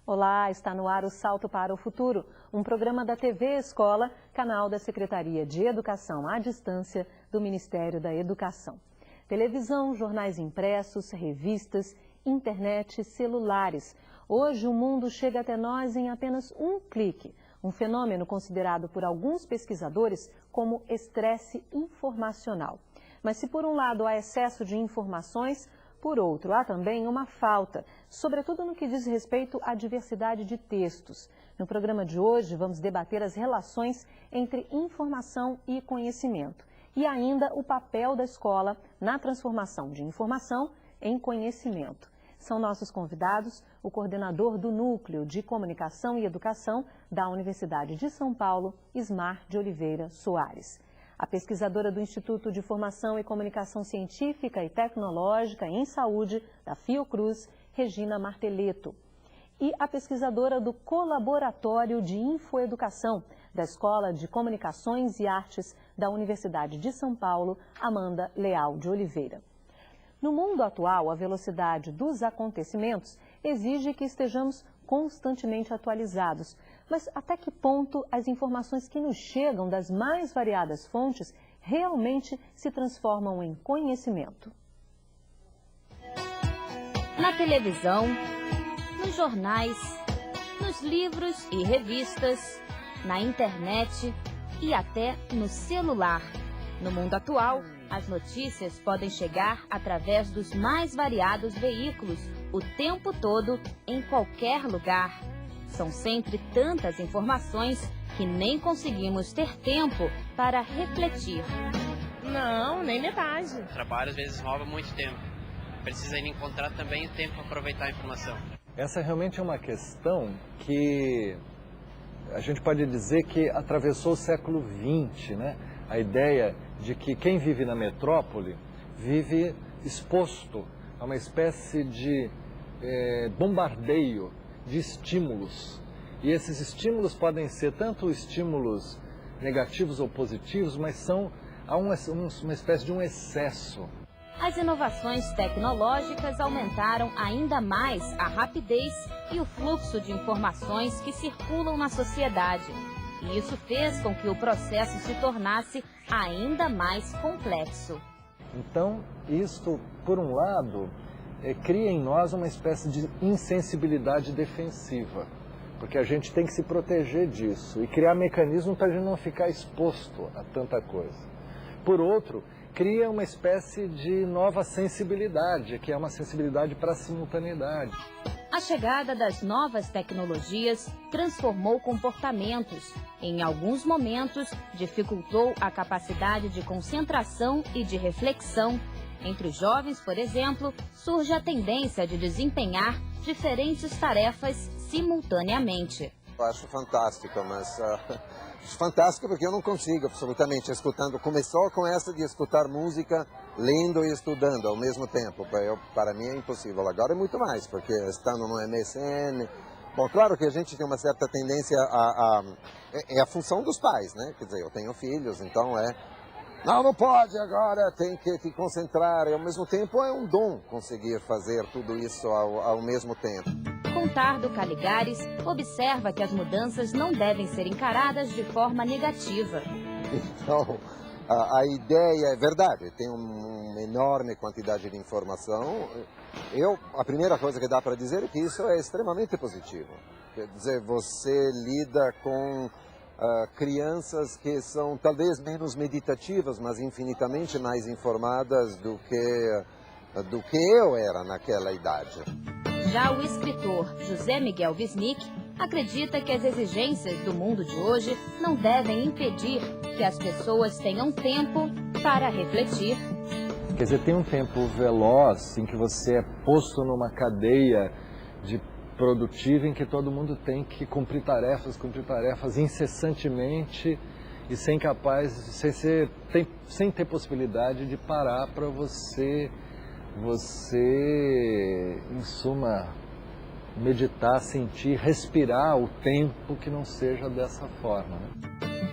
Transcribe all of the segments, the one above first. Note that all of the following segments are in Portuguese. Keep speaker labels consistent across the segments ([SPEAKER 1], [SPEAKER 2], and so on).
[SPEAKER 1] Olá, está no ar o Salto para o Futuro, um programa da TV Escola, canal da Secretaria de Educação à Distância do Ministério da Educação. Televisão, jornais impressos, revistas, internet, celulares. Hoje o mundo chega até nós em apenas um clique, um fenômeno considerado por alguns pesquisadores como estresse informacional. Mas se por um lado há excesso de informações, por outro, há também uma falta, sobretudo no que diz respeito à diversidade de textos. No programa de hoje, vamos debater as relações entre informação e conhecimento e ainda o papel da escola na transformação de informação em conhecimento. São nossos convidados o coordenador do Núcleo de Comunicação e Educação da Universidade de São Paulo, Ismar de Oliveira Soares. A pesquisadora do Instituto de Formação e Comunicação Científica e Tecnológica em Saúde, da Fiocruz, Regina Marteleto. E a pesquisadora do Colaboratório de Infoeducação, da Escola de Comunicações e Artes da Universidade de São Paulo, Amanda Leal de Oliveira. No mundo atual, a velocidade dos acontecimentos exige que estejamos constantemente atualizados. Mas até que ponto as informações que nos chegam das mais variadas fontes realmente se transformam em conhecimento?
[SPEAKER 2] Na televisão, nos jornais, nos livros e revistas, na internet e até no celular. No mundo atual, as notícias podem chegar através dos mais variados veículos, o tempo todo, em qualquer lugar. São sempre tantas informações que nem conseguimos ter tempo para refletir.
[SPEAKER 3] Não, nem metade.
[SPEAKER 4] O trabalho às vezes rouba muito tempo. Precisa ainda encontrar também o tempo para aproveitar a informação.
[SPEAKER 5] Essa realmente é uma questão que a gente pode dizer que atravessou o século XX, né? A ideia de que quem vive na metrópole vive exposto a uma espécie de bombardeio de estímulos. E esses estímulos podem ser tanto estímulos negativos ou positivos, mas há uma espécie de um excesso.
[SPEAKER 2] As inovações tecnológicas aumentaram ainda mais a rapidez e o fluxo de informações que circulam na sociedade. E isso fez com que o processo se tornasse ainda mais complexo.
[SPEAKER 5] Então, isto, por um lado, cria em nós uma espécie de insensibilidade defensiva, porque a gente tem que se proteger disso e criar mecanismos para a gente não ficar exposto a tanta coisa. Por outro, cria uma espécie de nova sensibilidade, que é uma sensibilidade para a simultaneidade.
[SPEAKER 2] A chegada das novas tecnologias transformou comportamentos. Em alguns momentos, dificultou a capacidade de concentração e de reflexão. Entre os jovens, por exemplo, surge a tendência de desempenhar diferentes tarefas simultaneamente.
[SPEAKER 6] Eu acho fantástico, mas fantástico porque eu não consigo absolutamente escutando. Começou com essa de escutar música, lendo e estudando ao mesmo tempo. Para mim é impossível. Agora é muito mais, porque estando no MSN... Bom, claro que a gente tem uma certa tendência é a função dos pais, né? Quer dizer, eu tenho filhos, então não pode agora, tem que te concentrar. E ao mesmo tempo é um dom conseguir fazer tudo isso ao mesmo tempo.
[SPEAKER 2] Contardo Caligares observa que as mudanças não devem ser encaradas de forma negativa.
[SPEAKER 6] Então, a ideia é verdade, tem uma enorme quantidade de informação. A primeira coisa que dá para dizer é que isso é extremamente positivo. Quer dizer, você lida com crianças que são talvez menos meditativas, mas infinitamente mais informadas do que eu era naquela idade.
[SPEAKER 2] Já o escritor José Miguel Wisnik acredita que as exigências do mundo de hoje não devem impedir que as pessoas tenham tempo para refletir.
[SPEAKER 5] Quer dizer, tem um tempo veloz em que você é posto numa cadeia de produtiva em que todo mundo tem que cumprir tarefas incessantemente e sem ter possibilidade de parar para você, em suma, meditar, sentir, respirar o tempo que não seja dessa forma, né?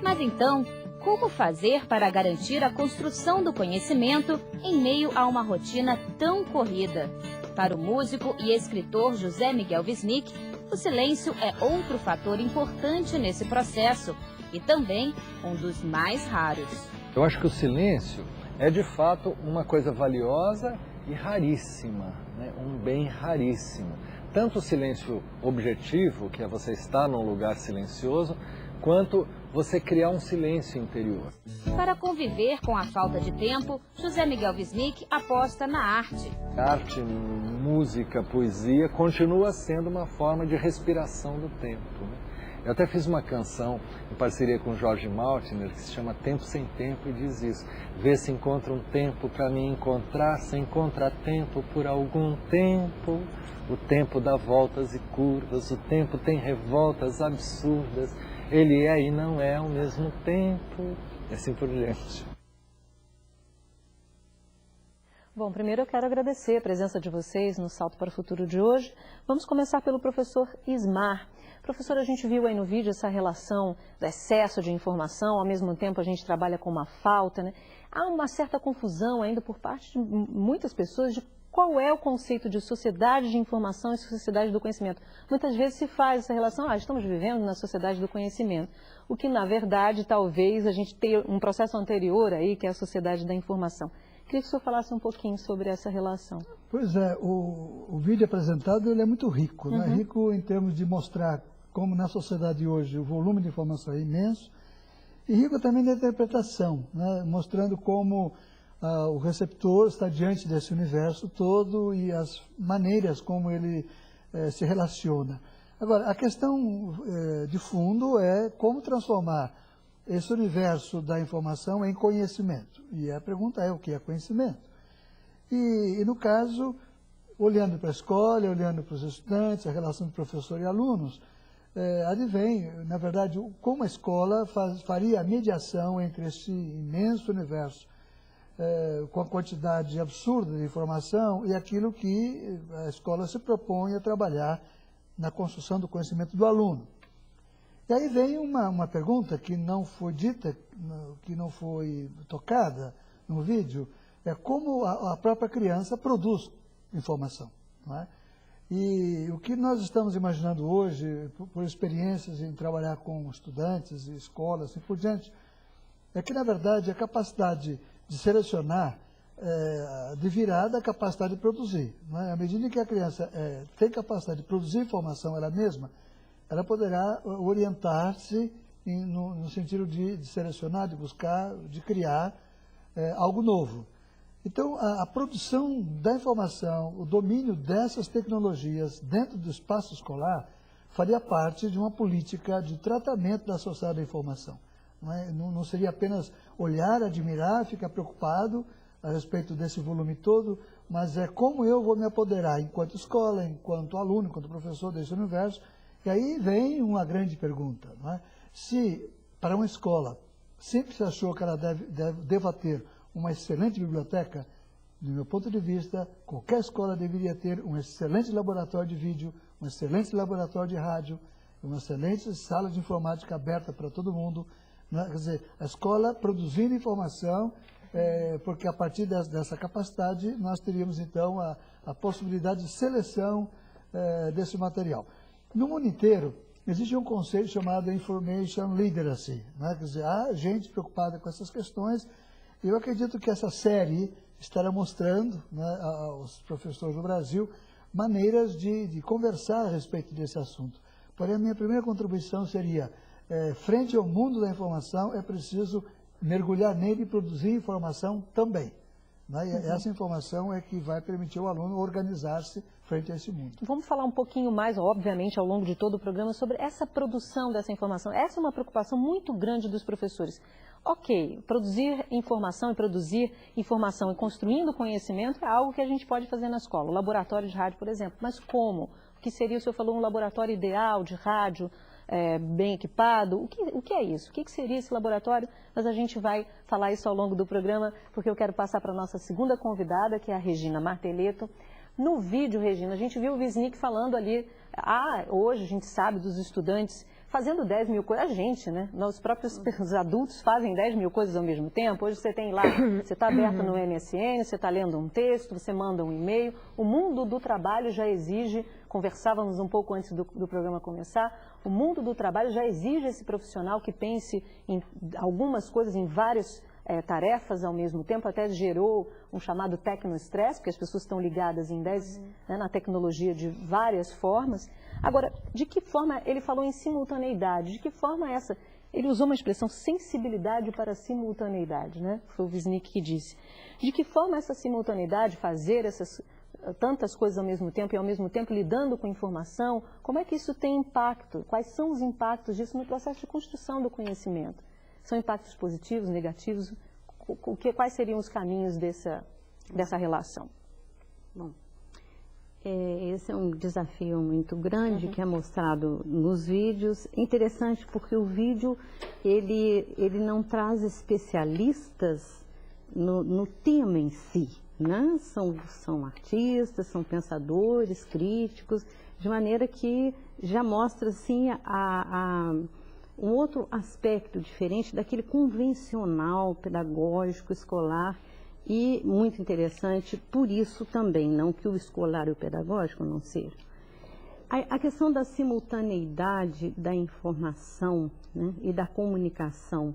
[SPEAKER 2] Mas então, como fazer para garantir a construção do conhecimento em meio a uma rotina tão corrida? Para o músico e escritor José Miguel Wisnik, O silêncio é outro fator importante nesse processo e também um dos mais raros.
[SPEAKER 5] Eu acho que o silêncio é de fato uma coisa valiosa e raríssima, né? Um bem raríssimo. Tanto o silêncio objetivo, que é você estar num lugar silencioso, quanto você criar um silêncio interior.
[SPEAKER 2] Para conviver com a falta de tempo, José Miguel Wisnik aposta na arte.
[SPEAKER 5] Arte, música, poesia continua sendo uma forma de respiração do tempo, né? Eu até fiz uma canção em parceria com Jorge Maltner que se chama Tempo Sem Tempo e diz isso: vê se encontra um tempo para me encontrar sem contratempo por algum tempo. O tempo dá voltas e curvas, o tempo tem revoltas absurdas, ele é e não é ao mesmo tempo, e assim por diante.
[SPEAKER 1] Bom, primeiro eu quero agradecer a presença de vocês no Salto para o Futuro de hoje. Vamos começar pelo professor Ismar. Professor, a gente viu aí no vídeo essa relação do excesso de informação, ao mesmo tempo a gente trabalha com uma falta, né? Há uma certa confusão ainda por parte de muitas pessoas de qual é o conceito de sociedade de informação e sociedade do conhecimento. Muitas vezes se faz essa relação, estamos vivendo na sociedade do conhecimento, o que na verdade talvez a gente tenha um processo anterior aí, que é a sociedade da informação. Queria que o senhor falasse um pouquinho sobre essa relação.
[SPEAKER 7] Pois é, o vídeo apresentado ele é muito rico, né? Rico em termos de mostrar como na sociedade hoje o volume de informação é imenso, e rico também na interpretação, né? Mostrando como o receptor está diante desse universo todo e as maneiras como ele se relaciona. Agora, a questão de fundo é como transformar esse universo da informação em conhecimento. E a pergunta é: o que é conhecimento? E no caso, olhando para a escola, olhando para os estudantes, a relação de professor e alunos, advém, na verdade, como a escola faria a mediação entre esse imenso universo com a quantidade absurda de informação e aquilo que a escola se propõe a trabalhar na construção do conhecimento do aluno. E aí vem uma pergunta que não foi dita, que não foi tocada no vídeo, é como a própria criança produz informação, não é? E o que nós estamos imaginando hoje, por experiências em trabalhar com estudantes e escolas, assim por diante, é que, na verdade, a capacidade de selecionar deverá da capacidade de produzir, não é? À medida que a criança tem capacidade de produzir informação ela mesma, ela poderá orientar-se no sentido de selecionar, de buscar, de criar algo novo. Então, a produção da informação, o domínio dessas tecnologias dentro do espaço escolar faria parte de uma política de tratamento da sociedade da informação. Não seria apenas olhar, admirar, ficar preocupado a respeito desse volume todo, mas é como eu vou me apoderar enquanto escola, enquanto aluno, enquanto professor desse universo. E aí vem uma grande pergunta, não é? Se para uma escola sempre se achou que ela deva ter uma excelente biblioteca, do meu ponto de vista, qualquer escola deveria ter um excelente laboratório de vídeo, um excelente laboratório de rádio, uma excelente sala de informática aberta para todo mundo, né? Quer dizer, a escola produzindo informação, porque a partir dessa capacidade nós teríamos então a possibilidade de seleção desse material. No mundo inteiro, existe um conceito chamado Information Literacy, né? Quer dizer, há gente preocupada com essas questões, e eu acredito que essa série estará mostrando, né, aos professores do Brasil maneiras de conversar a respeito desse assunto. Porém, a minha primeira contribuição seria, frente ao mundo da informação, é preciso mergulhar nele e produzir informação também. Né? E essa informação é que vai permitir ao aluno organizar-se frente a esse mundo.
[SPEAKER 1] Vamos falar um pouquinho mais, obviamente, ao longo de todo o programa, sobre essa produção dessa informação. Essa é uma preocupação muito grande dos professores. Ok, produzir informação e construindo conhecimento é algo que a gente pode fazer na escola. O laboratório de rádio, por exemplo. Mas como? O que seria, o senhor falou, um laboratório ideal de rádio, bem equipado? O que é isso? O que seria esse laboratório? Mas a gente vai falar isso ao longo do programa, porque eu quero passar para a nossa segunda convidada, que é a Regina Marteleto. No vídeo, Regina, a gente viu o Wisnik falando ali, hoje a gente sabe dos estudantes fazendo 10 mil coisas, a gente, né? Nós próprios os adultos fazem 10 mil coisas ao mesmo tempo. Hoje você tem lá, você está aberto no MSN, você está lendo um texto, você manda um e-mail. O mundo do trabalho já exige conversávamos um pouco antes do programa começar, o mundo do trabalho já exige esse profissional que pense em algumas coisas, em várias tarefas ao mesmo tempo, até gerou um chamado tecnoestresse, porque as pessoas estão ligadas em 10, na tecnologia de várias formas. Agora, de que forma, ele falou em simultaneidade, de que forma essa, ele usou uma expressão sensibilidade para a simultaneidade, né? Foi o Wisnik que disse. De que forma essa simultaneidade, fazer essas tantas coisas ao mesmo tempo e ao mesmo tempo lidando com informação, como é que isso tem impacto? Quais são os impactos disso no processo de construção do conhecimento? São impactos positivos, negativos? Quais seriam os caminhos dessa relação?
[SPEAKER 8] Bom, esse é um desafio muito grande que é mostrado nos vídeos. Interessante porque o vídeo ele não traz especialistas no tema em si, né? São artistas, são pensadores, críticos, de maneira que já mostra assim um outro aspecto diferente daquele convencional, pedagógico, escolar, e muito interessante, por isso também, não que o escolar e o pedagógico não sejam. A questão da simultaneidade da informação, né, e da comunicação,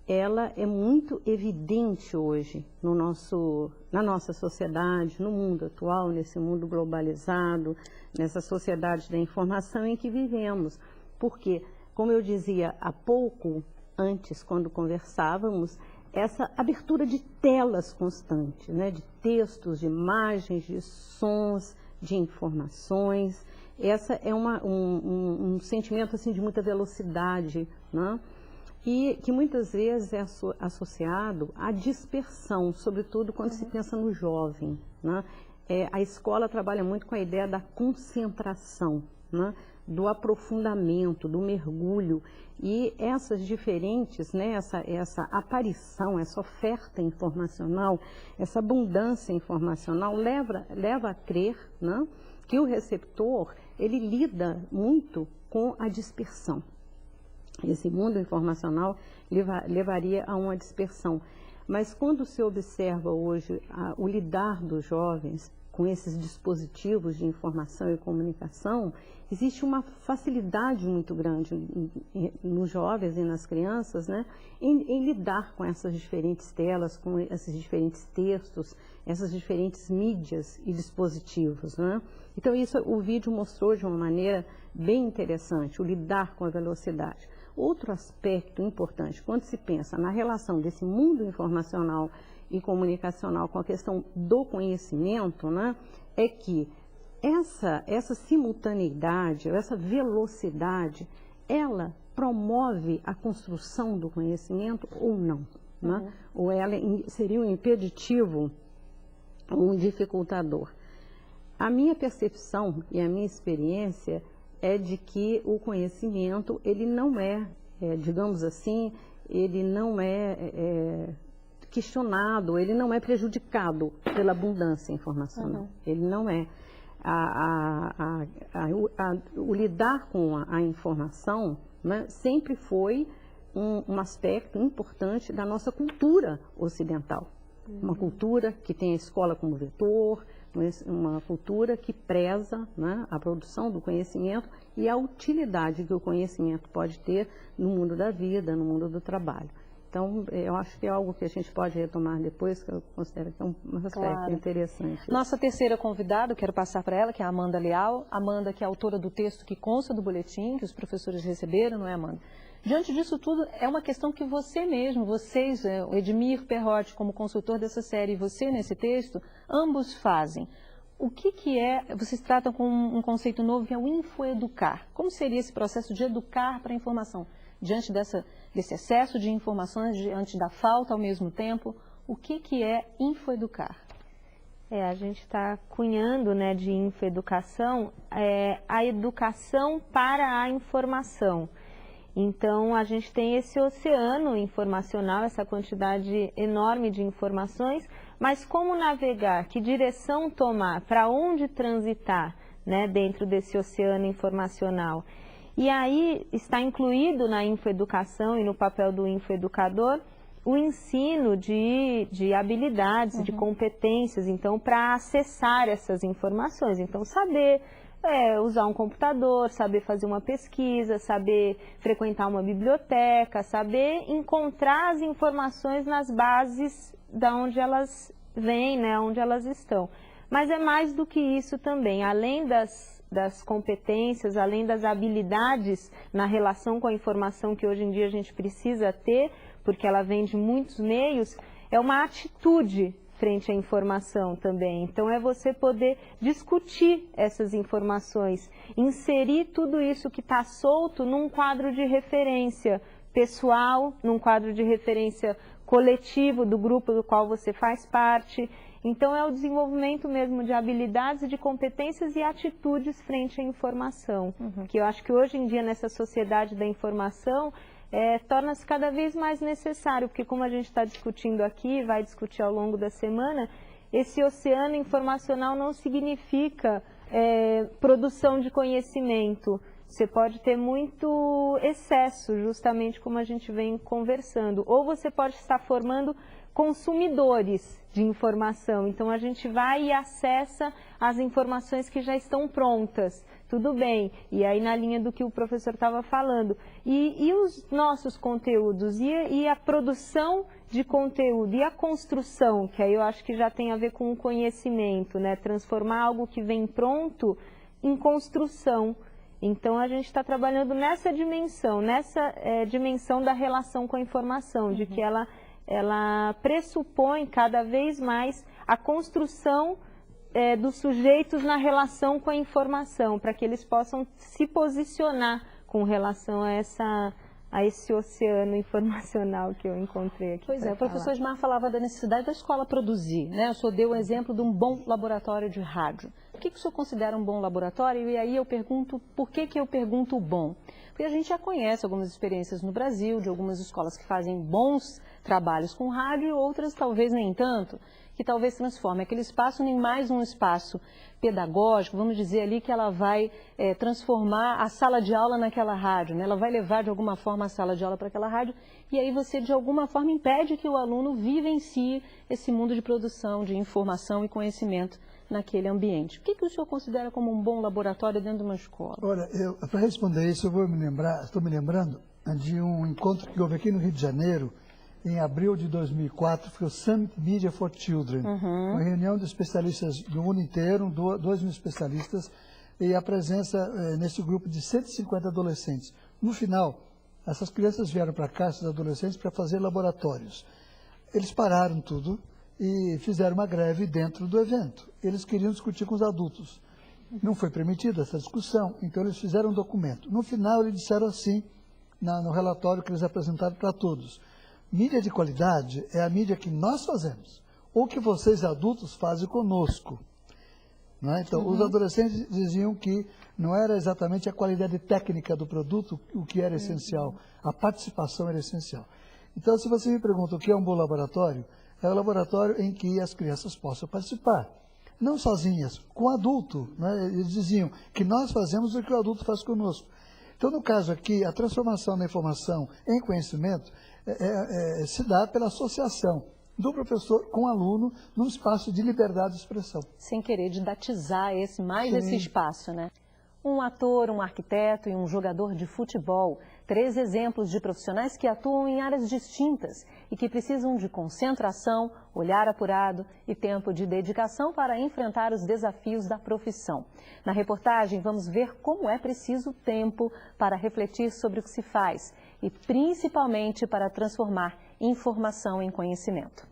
[SPEAKER 8] ela é muito evidente hoje na nossa sociedade, no mundo atual, nesse mundo globalizado, nessa sociedade da informação em que vivemos, porque como eu dizia há pouco, antes, quando conversávamos, essa abertura de telas constante, né? De textos, de imagens, de sons, de informações. Essa é um sentimento assim, de muita velocidade, né? E que muitas vezes é associado à dispersão, sobretudo quando se pensa no jovem, né? A escola trabalha muito com a ideia da concentração, né? Do aprofundamento, do mergulho, e essas diferentes, né, essa aparição, essa oferta informacional, essa abundância informacional leva a crer, né, que o receptor, ele lida muito com a dispersão. Esse mundo informacional levaria a uma dispersão. Mas quando se observa hoje o lidar dos jovens com esses dispositivos de informação e comunicação, existe uma facilidade muito grande nos jovens e nas crianças, né, em lidar com essas diferentes telas, com esses diferentes textos, essas diferentes mídias e dispositivos, né? Então isso o vídeo mostrou de uma maneira bem interessante, o lidar com a velocidade. Outro aspecto importante, quando se pensa na relação desse mundo informacional e comunicacional com a questão do conhecimento, né, é que essa simultaneidade, essa velocidade, ela promove a construção do conhecimento ou não, né? Ou ela seria um impeditivo, um dificultador. A minha percepção e a minha experiência é de que o conhecimento, ele não digamos assim, ele não é questionado, ele não é prejudicado pela abundância informacional. Ele não é. O lidar com a informação, né, sempre foi um aspecto importante da nossa cultura ocidental. Uma cultura que tem a escola como vetor, uma cultura que preza, né, a produção do conhecimento e a utilidade que o conhecimento pode ter no mundo da vida, no mundo do trabalho. Então, eu acho que é algo que a gente pode retomar depois, que eu considero que é um aspecto interessante.
[SPEAKER 1] Nossa terceira convidada, eu quero passar para ela, que é a Amanda Leal. Amanda, que é autora do texto que consta do boletim, que os professores receberam, não é, Amanda? Diante disso tudo, é uma questão que você mesmo, vocês, o Edmir Perrotti, como consultor dessa série, e você nesse texto, ambos fazem. O que é, vocês tratam com um conceito novo, que é o infoeducar. Como seria esse processo de educar para a informação? Diante desse excesso de informações, diante da falta ao mesmo tempo, o que é infoeducar?
[SPEAKER 9] A gente está cunhando, né, de infoeducação, a educação para a informação. Então, a gente tem esse oceano informacional, essa quantidade enorme de informações, mas como navegar, que direção tomar, para onde transitar, né, dentro desse oceano informacional? E aí está incluído na infoeducação e no papel do infoeducador o ensino de habilidades, de competências, então, para acessar essas informações. Então, saber usar um computador, saber fazer uma pesquisa, saber frequentar uma biblioteca, saber encontrar as informações nas bases da onde elas vêm, né, onde elas estão. Mas é mais do que isso também, além das competências, além das habilidades na relação com a informação que hoje em dia a gente precisa ter, porque ela vem de muitos meios, é uma atitude frente à informação também. Então é você poder discutir essas informações, inserir tudo isso que está solto num quadro de referência pessoal, num quadro de referência coletivo do grupo do qual você faz parte. Então é o desenvolvimento mesmo de habilidades, de competências e atitudes frente à informação, que eu acho que hoje em dia nessa sociedade da informação torna-se cada vez mais necessário, porque como a gente está discutindo aqui, vai discutir ao longo da semana, esse oceano informacional não significa produção de conhecimento. Você pode ter muito excesso, justamente como a gente vem conversando, ou você pode estar formando consumidores de informação. Então a gente vai e acessa as informações que já estão prontas, tudo bem, e aí na linha do que o professor estava falando, e os nossos conteúdos, e a produção de conteúdo, e a construção, que aí eu acho que já tem a ver com o conhecimento, né? Transformar algo que vem pronto em construção. Então a gente está trabalhando nessa dimensão da relação com a informação, de que ela pressupõe cada vez mais a construção dos sujeitos na relação com a informação, para que eles possam se posicionar com relação a esse oceano informacional que eu encontrei aqui.
[SPEAKER 1] Pois é, o professor Edmar falava da necessidade da escola produzir, né? O senhor deu o exemplo de um bom laboratório de rádio. O que o senhor considera um bom laboratório? E aí eu pergunto, por que eu pergunto bom? Porque a gente já conhece algumas experiências no Brasil, de algumas escolas que fazem bons trabalhos com rádio e outras talvez nem tanto, que talvez transforme aquele espaço em mais um espaço pedagógico, vamos dizer ali que ela vai transformar a sala de aula naquela rádio, né? Ela vai levar de alguma forma a sala de aula para aquela rádio e aí você de alguma forma impede que o aluno vivencie esse mundo de produção, de informação e conhecimento naquele ambiente. O que o senhor considera como um bom laboratório dentro de uma escola?
[SPEAKER 7] Olha, para responder isso, estou me lembrando de um encontro que houve aqui no Rio de Janeiro, em abril de 2004, foi o Summit Media for Children, uma reunião de especialistas do mundo inteiro, 2 mil especialistas, e a presença nesse grupo de 150 adolescentes. No final, essas crianças vieram para cá, esses adolescentes, para fazer laboratórios. Eles pararam tudo e fizeram uma greve dentro do evento. Eles queriam discutir com os adultos. Não foi permitida essa discussão, então eles fizeram um documento. No final, eles disseram assim, no relatório que eles apresentaram para todos: mídia de qualidade é a mídia que nós fazemos, ou que vocês adultos fazem conosco. Né? Então, os adolescentes diziam que não era exatamente a qualidade técnica do produto o que era essencial, a participação era essencial. Então, se você me pergunta o que é um bom laboratório, é um laboratório em que as crianças possam participar. Não sozinhas, com o adulto. Né? Eles diziam que nós fazemos o que o adulto faz conosco. Então, no caso aqui, a transformação da informação em conhecimento se dá pela associação do professor com o aluno num espaço de liberdade de expressão.
[SPEAKER 1] Sem querer didatizar esse espaço, né? Um ator, um arquiteto e um jogador de futebol. 3 exemplos de profissionais que atuam em áreas distintas e que precisam de concentração, olhar apurado e tempo de dedicação para enfrentar os desafios da profissão. Na reportagem, vamos ver como é preciso tempo para refletir sobre o que se faz e principalmente para transformar informação em conhecimento.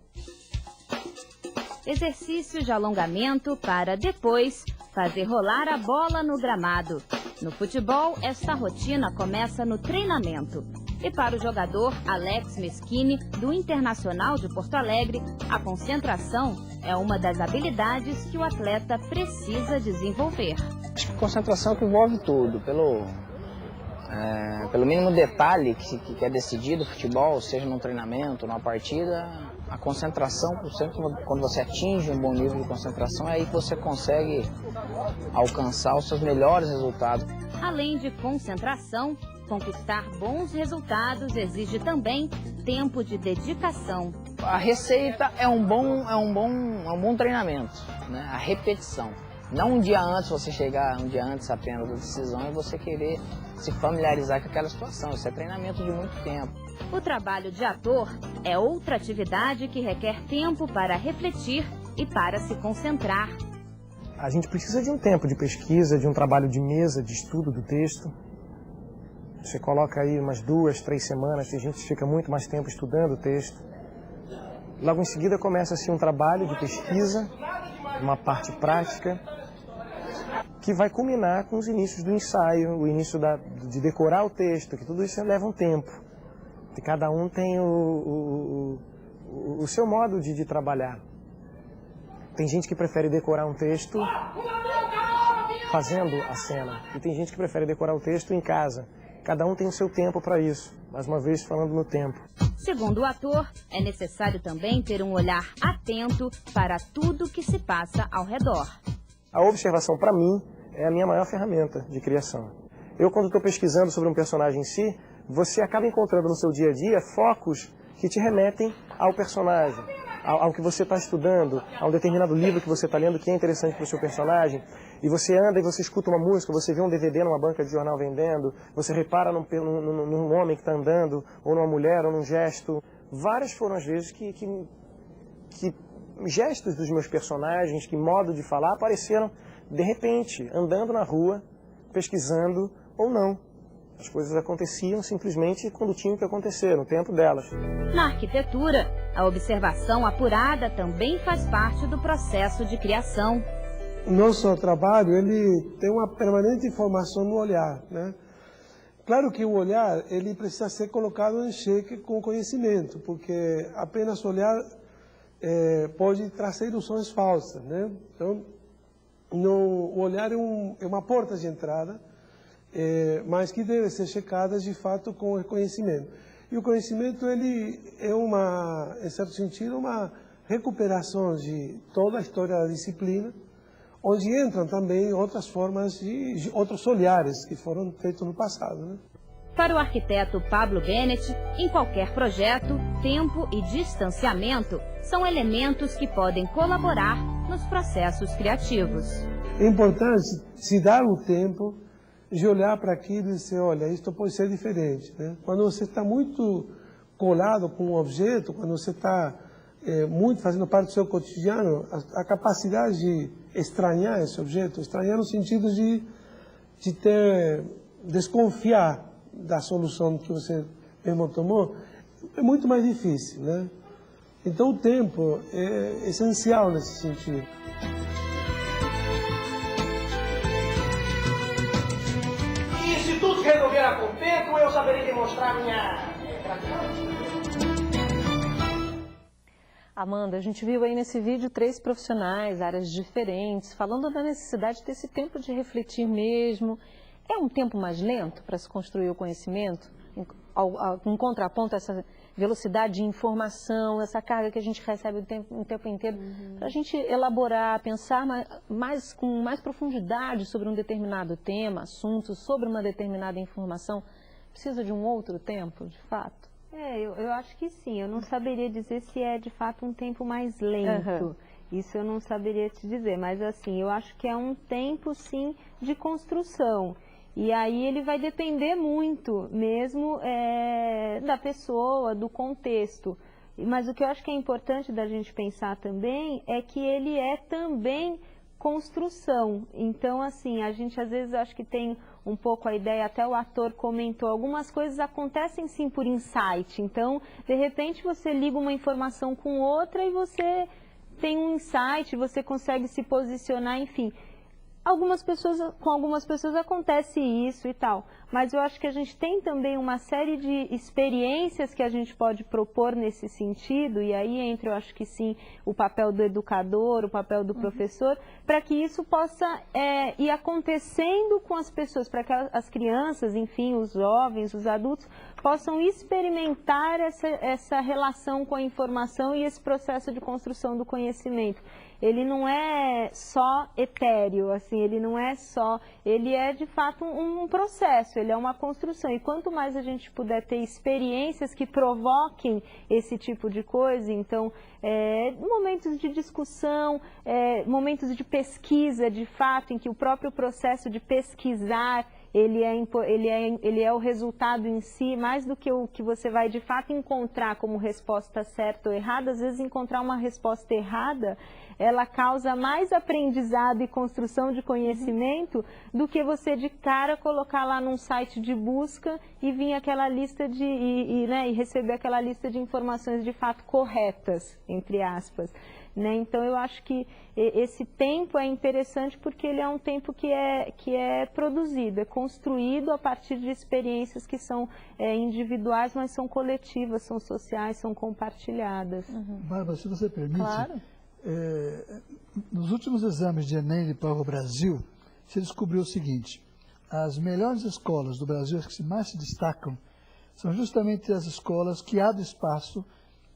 [SPEAKER 2] Exercício de alongamento para depois fazer rolar a bola no gramado. No futebol, esta rotina começa no treinamento. E para o jogador Alex Meschini, do Internacional de Porto Alegre, a concentração é uma das habilidades que o atleta precisa desenvolver.
[SPEAKER 10] Acho que concentração que envolve tudo, pelo mínimo detalhe que é decidido, futebol, seja num treinamento, numa partida, a concentração, sempre quando você atinge um bom nível de concentração, é aí que você consegue alcançar os seus melhores resultados.
[SPEAKER 2] Além de concentração, conquistar bons resultados exige também tempo de dedicação.
[SPEAKER 10] A receita é um bom treinamento, né? A repetição. Não um dia antes você chegar, um dia antes apenas da decisão e você querer se familiarizar com aquela situação. Isso é treinamento de muito tempo.
[SPEAKER 2] O trabalho de ator é outra atividade que requer tempo para refletir e para se concentrar.
[SPEAKER 11] A gente precisa de um tempo de pesquisa, de um trabalho de mesa, de estudo do texto. Você coloca aí umas 2, 3 semanas, tem gente que fica muito mais tempo estudando o texto. Logo em seguida começa-se um trabalho de pesquisa, uma parte prática, que vai culminar com os inícios do ensaio, o início de decorar o texto, que tudo isso leva um tempo. E cada um tem o seu modo de trabalhar. Tem gente que prefere decorar um texto fazendo a cena, e tem gente que prefere decorar o texto em casa. Cada um tem o seu tempo para isso, mais uma vez falando no tempo.
[SPEAKER 2] Segundo o ator, é necessário também ter um olhar atento para tudo que se passa ao redor.
[SPEAKER 11] A observação, para mim, é a minha maior ferramenta de criação. Eu, quando estou pesquisando sobre um personagem em si, você acaba encontrando no seu dia a dia focos que te remetem ao personagem, ao que você está estudando, a um determinado livro que você está lendo que é interessante para o seu personagem. E você anda e você escuta uma música, você vê um DVD numa banca de jornal vendendo, você repara num homem que está andando, ou numa mulher, ou num gesto. Várias foram as vezes que gestos dos meus personagens, que modo de falar, apareceram de repente, andando na rua, pesquisando ou não. As coisas aconteciam simplesmente quando tinham que acontecer, no tempo delas.
[SPEAKER 2] Na arquitetura, a observação apurada também faz parte do processo de criação.
[SPEAKER 12] O nosso trabalho, ele tem uma permanente formação no olhar, né? Claro que o olhar, ele precisa ser colocado em xeque com o conhecimento, porque apenas olhar pode trazer ilusões falsas, né? Então, o olhar é uma porta de entrada, mas que deve ser checada de fato com o conhecimento. E o conhecimento, ele é em certo sentido, uma recuperação de toda a história da disciplina, onde entram também outras formas de outros olhares que foram feitos no passado, né?
[SPEAKER 2] Para o arquiteto Pablo Bennett, em qualquer projeto, tempo e distanciamento são elementos que podem colaborar nos processos criativos.
[SPEAKER 12] É importante se dar o tempo de olhar para aquilo e dizer, olha, isto pode ser diferente, né? Quando você está muito colado com um objeto, quando você está muito fazendo parte do seu cotidiano, a capacidade de estranhar esse objeto, estranhar no sentido de desconfiar da solução que você mesmo tomou, é muito mais difícil, né? Então o tempo é essencial nesse sentido.
[SPEAKER 13] E se tudo resolver a contento, eu saberei demonstrar minha gratidão.
[SPEAKER 1] Amanda, a gente viu aí nesse vídeo 3 profissionais, áreas diferentes, falando da necessidade desse tempo de refletir mesmo. É um tempo mais lento para se construir o conhecimento? Em contraponto a essa velocidade de informação, essa carga que a gente recebe o tempo inteiro, para a gente elaborar, pensar com mais profundidade sobre um determinado tema, assunto, sobre uma determinada informação, precisa de um outro tempo, de fato?
[SPEAKER 9] Eu acho que sim. Eu não saberia dizer se é de fato um tempo mais lento. Isso eu não saberia te dizer, mas assim, eu acho que é um tempo sim de construção. E aí ele vai depender muito mesmo da pessoa, do contexto. Mas o que eu acho que é importante da gente pensar também é que ele é também construção. Então, assim, a gente às vezes acho que tem um pouco a ideia, até o ator comentou, algumas coisas acontecem sim por insight. Então, de repente você liga uma informação com outra e você tem um insight, você consegue se posicionar, enfim. Com algumas pessoas acontece isso e tal, mas eu acho que a gente tem também uma série de experiências que a gente pode propor nesse sentido, e aí entra, eu acho que sim, o papel do educador, o papel do professor, para que isso possa ir acontecendo com as pessoas, para que as crianças, enfim, os jovens, os adultos, possam experimentar essa relação com a informação e esse processo de construção do conhecimento. ele não é só etéreo, assim, ele não é só, ele é de fato um processo, ele é uma construção. E quanto mais a gente puder ter experiências que provoquem esse tipo de coisa, então, momentos de discussão, momentos de pesquisa, de fato, em que o próprio processo de pesquisar, ele é o resultado em si, mais do que o que você vai de fato encontrar como resposta certa ou errada. Às vezes encontrar uma resposta errada, ela causa mais aprendizado e construção de conhecimento do que você de cara colocar lá num site de busca e vir aquela lista e receber aquela lista de informações de fato corretas, entre aspas. Então, eu acho que esse tempo é interessante porque ele é um tempo que é produzido, é construído a partir de experiências que são individuais, mas são coletivas, são sociais, são compartilhadas.
[SPEAKER 7] Bárbara, se você permite,
[SPEAKER 9] claro.
[SPEAKER 7] Nos últimos exames de Enem para o Brasil, se descobriu o seguinte: as melhores escolas do Brasil, as que mais se destacam, são justamente as escolas que abrem espaço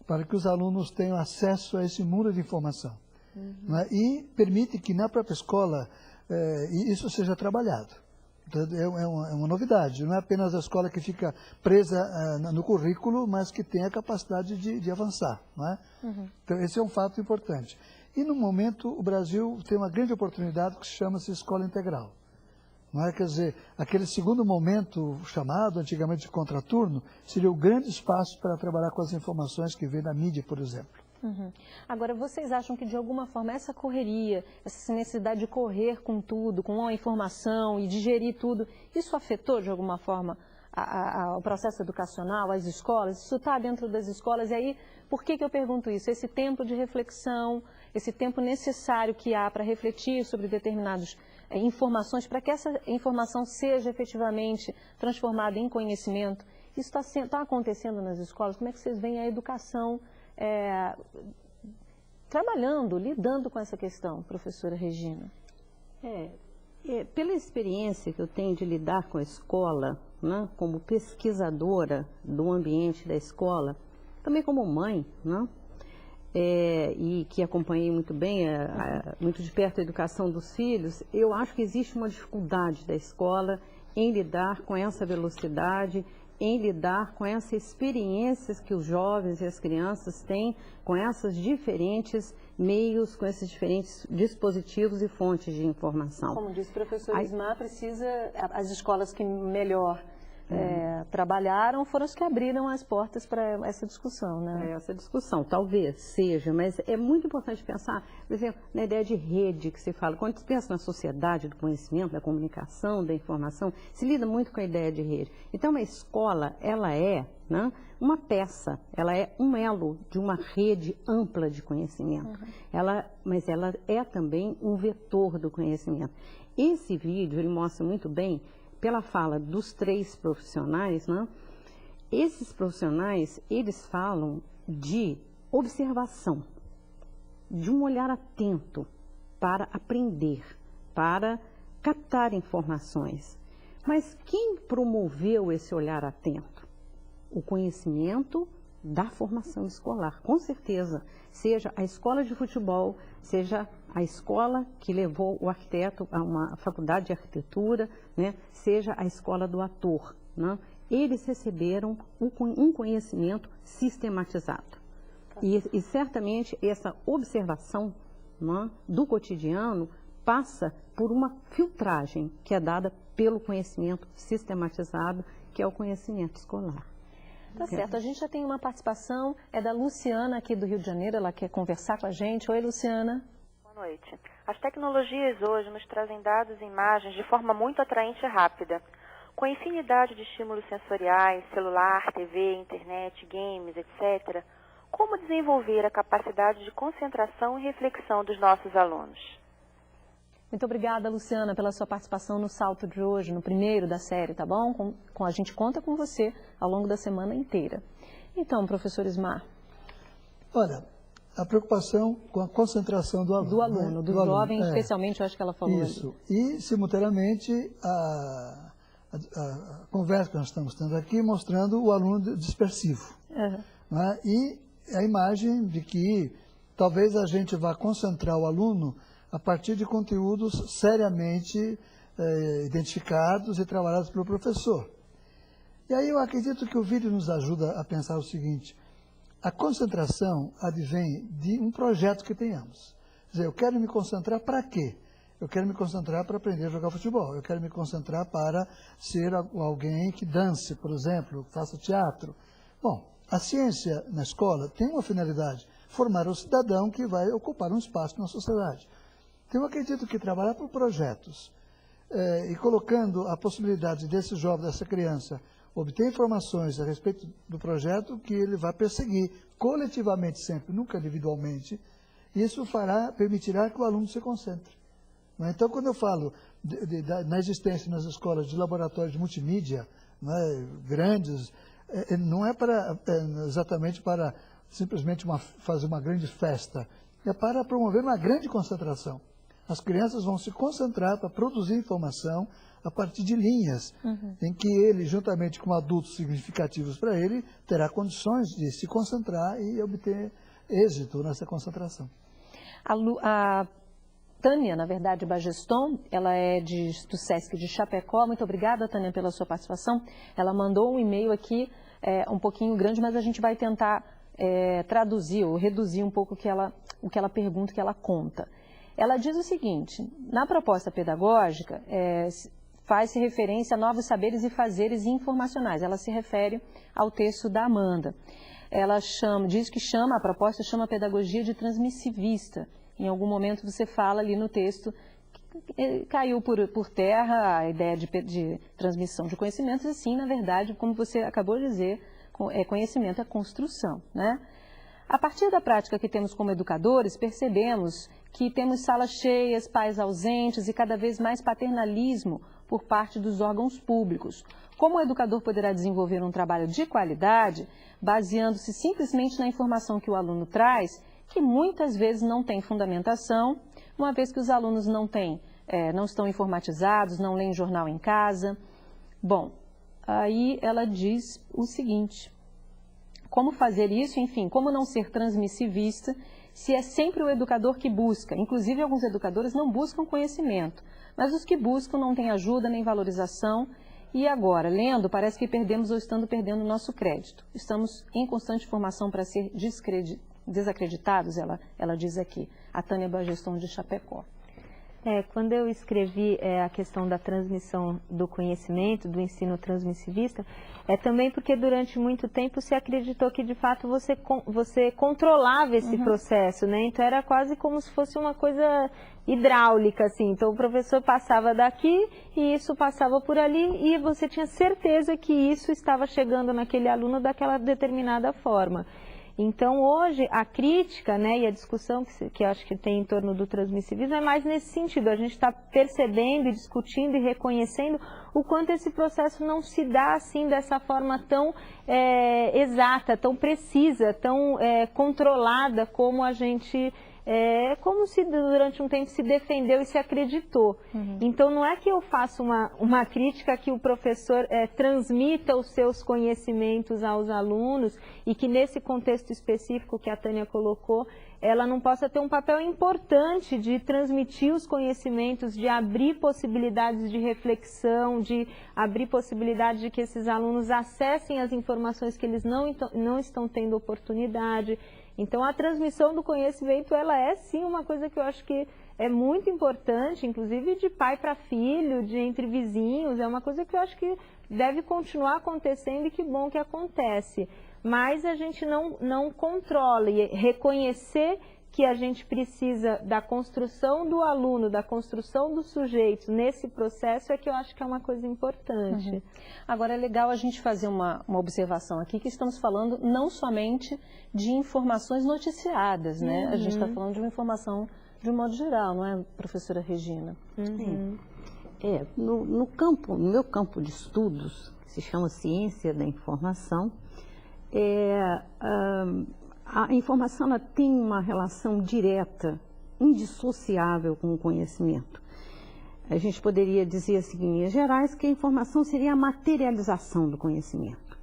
[SPEAKER 7] para que os alunos tenham acesso a esse mundo de informação. Né? E permite que na própria escola isso seja trabalhado. Então, é uma novidade, não é apenas a escola que fica presa no currículo, mas que tem a capacidade de avançar. Não é? Então, esse é um fato importante. E, no momento, o Brasil tem uma grande oportunidade que chama-se escola integral. Não é? Quer dizer, aquele segundo momento chamado antigamente de contraturno seria o grande espaço para trabalhar com as informações que vem da mídia, por exemplo.
[SPEAKER 1] Agora, vocês acham que de alguma forma essa correria, essa necessidade de correr com tudo, com a informação e digerir tudo, isso afetou de alguma forma o processo educacional, as escolas? Isso está dentro das escolas e aí, por que eu pergunto isso? Esse tempo de reflexão, esse tempo necessário que há para refletir sobre determinadas informações, para que essa informação seja efetivamente transformada em conhecimento, isso está acontecendo nas escolas? Como é que vocês veem a educação trabalhando, lidando com essa questão, professora Regina?
[SPEAKER 8] Pela experiência que eu tenho de lidar com a escola, né, como pesquisadora do ambiente da escola, também como mãe, né, e que acompanhei muito bem, muito de perto a educação dos filhos, eu acho que existe uma dificuldade da escola em lidar com essa velocidade, em lidar com essas experiências que os jovens e as crianças têm com esses diferentes meios, com esses diferentes dispositivos e fontes de informação.
[SPEAKER 1] Como disse o professor Ismar, as escolas que melhor trabalharam foram as que abriram as portas para essa discussão, né?
[SPEAKER 8] Essa discussão, talvez seja, mas é muito importante pensar, por exemplo, na ideia de rede que se fala. Quando se pensa na sociedade do conhecimento, da comunicação, da informação, se lida muito com a ideia de rede. Então, a escola, ela é, né, uma peça, ela é um elo de uma rede ampla de conhecimento. Mas ela é também um vetor do conhecimento. Esse vídeo, ele mostra muito bem, pela fala dos 3 profissionais, né? Esses profissionais, eles falam de observação, de um olhar atento para aprender, para captar informações. Mas quem promoveu esse olhar atento? O conhecimento da formação escolar, com certeza. Seja a escola de futebol, seja a escola que levou o arquiteto a uma faculdade de arquitetura, né? Seja a escola do ator, né? Eles receberam um conhecimento sistematizado. E certamente essa observação, né, do cotidiano passa por uma filtragem que é dada pelo conhecimento sistematizado, que é o conhecimento escolar.
[SPEAKER 1] Tá certo, a gente já tem uma participação, da Luciana aqui do Rio de Janeiro, ela quer conversar com a gente. Oi, Luciana.
[SPEAKER 14] Boa noite. As tecnologias hoje nos trazem dados e imagens de forma muito atraente e rápida. Com a infinidade de estímulos sensoriais, celular, TV, internet, games, etc., como desenvolver a capacidade de concentração e reflexão dos nossos alunos?
[SPEAKER 1] Muito obrigada, Luciana, pela sua participação no Salto de hoje, no primeiro da série, tá bom? A gente conta com você ao longo da semana inteira. Então, professor Ismar.
[SPEAKER 7] Olha, a preocupação com a concentração do aluno.
[SPEAKER 1] Do jovem, especialmente, eu acho que ela falou.
[SPEAKER 7] Isso. E, simultaneamente, a conversa que nós estamos tendo aqui mostrando o aluno dispersivo. Né? E a imagem de que talvez a gente vá concentrar o aluno a partir de conteúdos seriamente identificados e trabalhados pelo professor. E aí eu acredito que o vídeo nos ajuda a pensar o seguinte: a concentração advém de um projeto que tenhamos. Quer dizer, eu quero me concentrar para quê? Eu quero me concentrar para aprender a jogar futebol, eu quero me concentrar para ser alguém que dance, por exemplo, faça teatro. Bom, a ciência na escola tem uma finalidade: formar o cidadão que vai ocupar um espaço na sociedade. Então eu acredito que trabalhar por projetos e colocando a possibilidade desse jovem, dessa criança, obter informações a respeito do projeto que ele vai perseguir coletivamente sempre, nunca individualmente, isso permitirá que o aluno se concentre. Então, quando eu falo na existência nas escolas de laboratórios de multimídia, grandes, não é exatamente para simplesmente fazer uma grande festa, é para promover uma grande concentração. As crianças vão se concentrar para produzir informação a partir de linhas, em que ele, juntamente com adultos significativos para ele, terá condições de se concentrar e obter êxito nessa concentração.
[SPEAKER 1] A Tânia, na verdade, Bageston, ela é do SESC de Chapecó. Muito obrigada, Tânia, pela sua participação. Ela mandou um e-mail aqui um pouquinho grande, mas a gente vai tentar traduzir ou reduzir um pouco o que ela pergunta, o que ela conta. Ela diz o seguinte: na proposta pedagógica, faz-se referência a novos saberes e fazeres informacionais. Ela se refere ao texto da Amanda. Ela diz que a proposta chama a pedagogia de transmissivista. Em algum momento você fala ali no texto que caiu por terra a ideia de transmissão de conhecimentos, e sim, na verdade, como você acabou de dizer, conhecimento é construção, né? A partir da prática que temos como educadores, percebemos que temos salas cheias, pais ausentes e cada vez mais paternalismo por parte dos órgãos públicos. Como o educador poderá desenvolver um trabalho de qualidade, baseando-se simplesmente na informação que o aluno traz, que muitas vezes não tem fundamentação, uma vez que os alunos não estão informatizados, não leem jornal em casa? Bom, aí ela diz o seguinte: como fazer isso, enfim, como não ser transmissivista, se é sempre o educador que busca. Inclusive, alguns educadores não buscam conhecimento, mas os que buscam não têm ajuda nem valorização. E agora, lendo, parece que perdemos ou estamos perdendo o nosso crédito. Estamos em constante formação para ser desacreditados, ela diz aqui, a Tânia Bageston de Chapecó.
[SPEAKER 9] Quando eu escrevi a questão da transmissão do conhecimento, do ensino transmissivista, também porque durante muito tempo se acreditou que de fato você controlava esse processo, né? Então era quase como se fosse uma coisa hidráulica, assim. Então o professor passava daqui e isso passava por ali e você tinha certeza que isso estava chegando naquele aluno daquela determinada forma. Então, hoje, a crítica, né, e a discussão que eu acho que tem em torno do transmissivismo é mais nesse sentido. A gente está percebendo, discutindo e reconhecendo o quanto esse processo não se dá assim dessa forma tão exata, tão precisa, tão controlada como a gente... como se durante um tempo se defendeu e se acreditou. Então não é que eu faço uma crítica que o professor transmita os seus conhecimentos aos alunos e que nesse contexto específico que a Tânia colocou, ela não possa ter um papel importante de transmitir os conhecimentos, de abrir possibilidades de reflexão, de abrir possibilidades de que esses alunos acessem as informações que eles não estão tendo oportunidade. Então, a transmissão do conhecimento, ela é sim uma coisa que eu acho que é muito importante, inclusive de pai para filho, entre vizinhos, é uma coisa que eu acho que deve continuar acontecendo e que bom que acontece. Mas a gente não controla e reconhecer que a gente precisa da construção do aluno, da construção dos sujeitos nesse processo é que eu acho que é uma coisa importante.
[SPEAKER 1] Agora é legal a gente fazer uma observação aqui, que estamos falando não somente de informações noticiadas, né? A gente está falando de uma informação de um modo geral, não é, professora Regina?
[SPEAKER 8] No meu campo de estudos, que se chama Ciência da Informação, a informação ela tem uma relação direta, indissociável com o conhecimento. A gente poderia dizer assim, em linhas gerais, que a informação seria a materialização do conhecimento,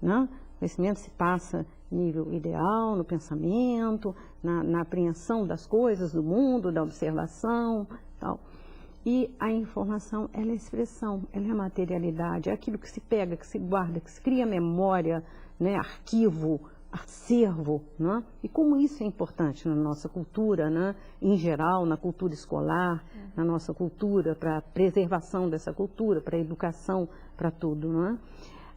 [SPEAKER 8] né? Conhecimento se passa nível ideal, no pensamento, na apreensão das coisas, do mundo, da observação, tal. E a informação, ela é expressão, ela é materialidade, é aquilo que se pega, que se guarda, que se cria memória, né, arquivo, acervo, né? E como isso é importante na nossa cultura, né? Em geral, na cultura escolar, na nossa cultura, para a preservação dessa cultura, para a educação, para tudo, né?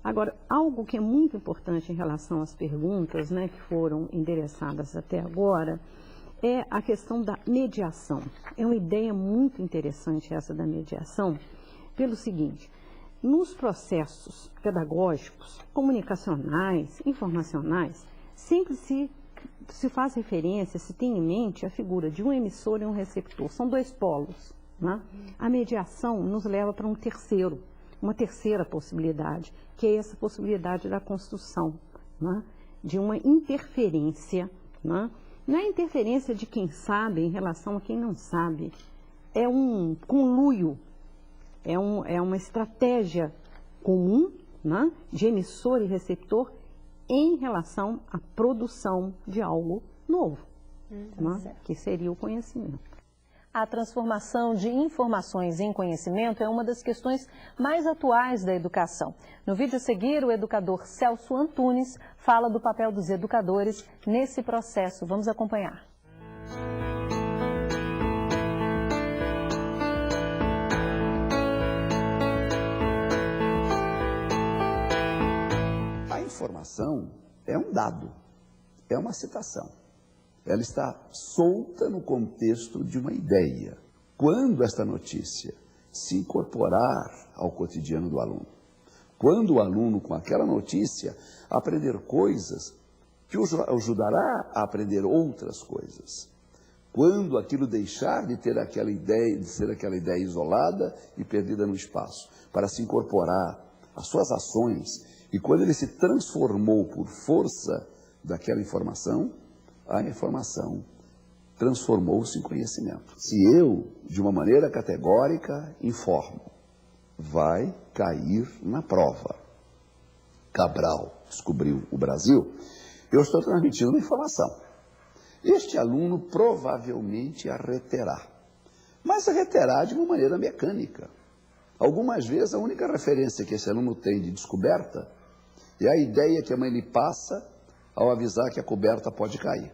[SPEAKER 8] Agora, algo que é muito importante em relação às perguntas, né, que foram endereçadas até agora, é a questão da mediação. É uma ideia muito interessante essa da mediação, pelo seguinte: nos processos pedagógicos, comunicacionais, informacionais, sempre se faz referência, se tem em mente a figura de um emissor e um receptor. São dois polos, né? A mediação nos leva para uma terceira possibilidade, que é essa possibilidade da construção, né? De uma interferência, né? Não é interferência de quem sabe em relação a quem não sabe, é um conluio. É uma estratégia comum, né, de emissor e receptor em relação à produção de algo novo, né, que seria o conhecimento.
[SPEAKER 1] A transformação de informações em conhecimento é uma das questões mais atuais da educação. No vídeo a seguir, o educador Celso Antunes fala do papel dos educadores nesse processo. Vamos acompanhar.
[SPEAKER 15] A informação é um dado, é uma citação. Ela está solta no contexto de uma ideia. Quando esta notícia se incorporar ao cotidiano do aluno, quando o aluno, com aquela notícia, aprender coisas que o ajudará a aprender outras coisas, quando aquilo deixar de ter aquela ideia, de ser aquela ideia isolada e perdida no espaço, para se incorporar às suas ações, e quando ele se transformou por força daquela informação, a informação transformou-se em conhecimento. Se eu, de uma maneira categórica, informo, vai cair na prova. Cabral descobriu o Brasil, eu estou transmitindo uma informação. Este aluno provavelmente a reterá, mas a reterá de uma maneira mecânica. Algumas vezes a única referência que esse aluno tem de descoberta é a ideia que a mãe lhe passa ao avisar que a coberta pode cair.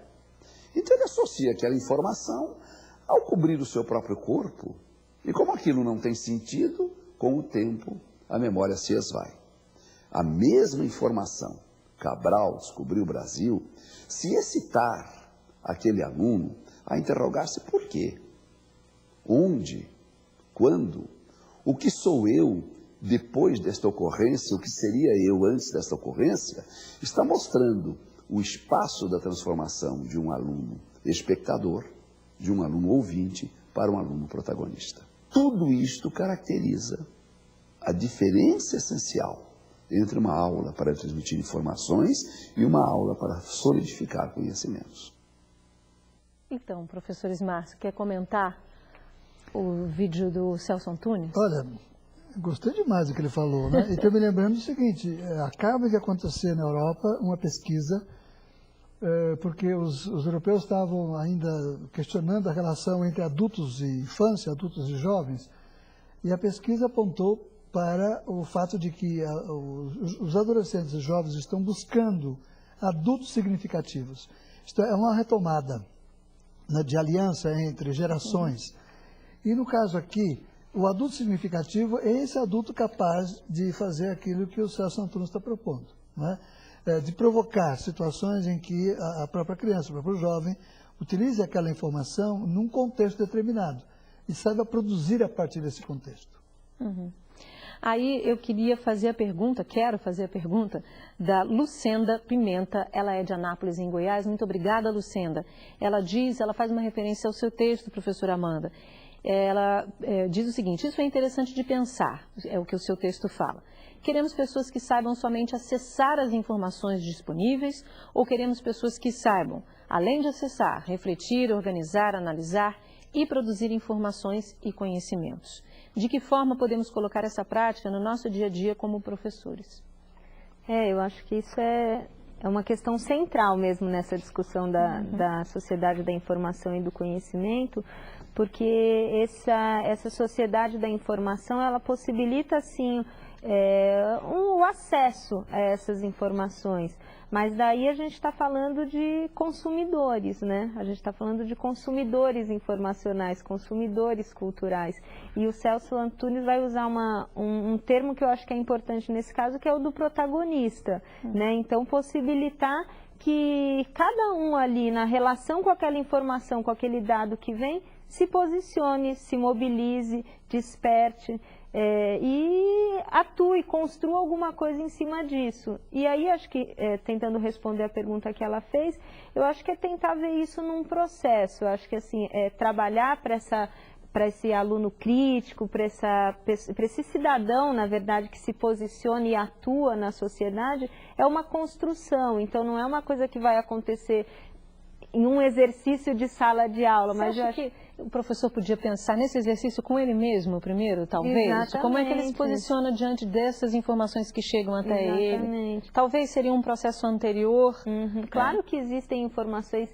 [SPEAKER 15] Então ele associa aquela informação ao cobrir o seu próprio corpo, e como aquilo não tem sentido, com o tempo a memória se esvai. A mesma informação, Cabral descobriu o Brasil, se excitar aquele aluno a interrogar-se por quê, onde, quando, o que sou eu depois desta ocorrência, o que seria eu antes desta ocorrência, está mostrando o espaço da transformação de um aluno espectador, de um aluno ouvinte, para um aluno protagonista. Tudo isto caracteriza a diferença essencial entre uma aula para transmitir informações e uma aula para solidificar conhecimentos.
[SPEAKER 1] Então, professor Ismárcio, quer comentar o vídeo do Celso Antunes?
[SPEAKER 7] Olha, gostei demais do que ele falou, né? E estou me lembrando do seguinte, acaba de acontecer na Europa uma pesquisa, porque os europeus estavam ainda questionando a relação entre adultos e infância, adultos e jovens, e a pesquisa apontou para o fato de que os adolescentes e jovens estão buscando adultos significativos. Isto é uma retomada, né, de aliança entre gerações. E no caso aqui, o adulto significativo é esse adulto capaz de fazer aquilo que o Celso Antunes está propondo, né? De provocar situações em que a própria criança, o próprio jovem, utilize aquela informação num contexto determinado e saiba produzir a partir desse contexto.
[SPEAKER 1] Uhum. Aí eu quero fazer a pergunta da Lucenda Pimenta, ela é de Anápolis, em Goiás. Muito obrigada, Lucenda. Ela faz uma referência ao seu texto, professora Amanda. Ela diz o seguinte: isso é interessante de pensar, é o que o seu texto fala. Queremos pessoas que saibam somente acessar as informações disponíveis ou queremos pessoas que saibam, além de acessar, refletir, organizar, analisar e produzir informações e conhecimentos? De que forma podemos colocar essa prática no nosso dia a dia como professores?
[SPEAKER 9] Eu acho que isso é uma questão central mesmo nessa discussão da sociedade da informação e do conhecimento, porque essa sociedade da informação, ela possibilita, sim, o acesso a essas informações. Mas daí a gente está falando de consumidores, né? A gente está falando de consumidores informacionais, consumidores culturais. E o Celso Antunes vai usar um termo que eu acho que é importante nesse caso, que é o do protagonista, né? Então, possibilitar que cada um ali, na relação com aquela informação, com aquele dado que vem, se posicione, se mobilize, desperte, e atue, construa alguma coisa em cima disso. E aí, acho que, tentando responder a pergunta que ela fez, eu acho que é tentar ver isso num processo. Eu acho que, assim, trabalhar para esse aluno crítico, para esse cidadão, na verdade, que se posiciona e atua na sociedade, é uma construção. Então, não é uma coisa que vai acontecer em um exercício de sala de aula. Mas
[SPEAKER 1] eu acho que o professor podia pensar nesse exercício com ele mesmo primeiro, talvez?
[SPEAKER 9] Exatamente.
[SPEAKER 1] Como é que ele se posiciona diante dessas informações que chegam até ele? Talvez seria um processo anterior.
[SPEAKER 9] Claro que existem informações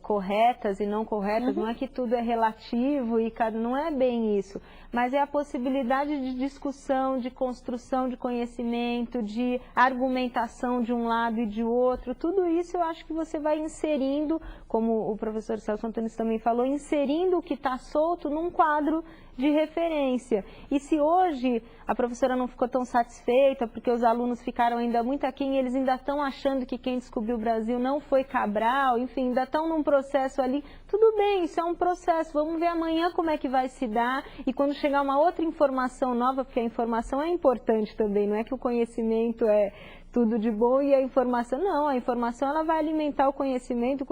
[SPEAKER 9] corretas e não corretas, não é que tudo é relativo, e não é bem isso. Mas é a possibilidade de discussão, de construção de conhecimento, de argumentação de um lado e de outro. Tudo isso eu acho que você vai inserindo, como o professor Celso Antunes também falou, inserindo o que está solto num quadro de referência. E se hoje a professora não ficou tão satisfeita, porque os alunos ficaram ainda muito aquém, eles ainda estão achando que quem descobriu o Brasil não foi Cabral, enfim, ainda estão num processo ali, tudo bem, isso é um processo, vamos ver amanhã como é que vai se dar, e quando chegar uma outra informação nova, porque a informação é importante também, não é que o conhecimento é tudo de bom e a informação, não, a informação ela vai alimentar o conhecimento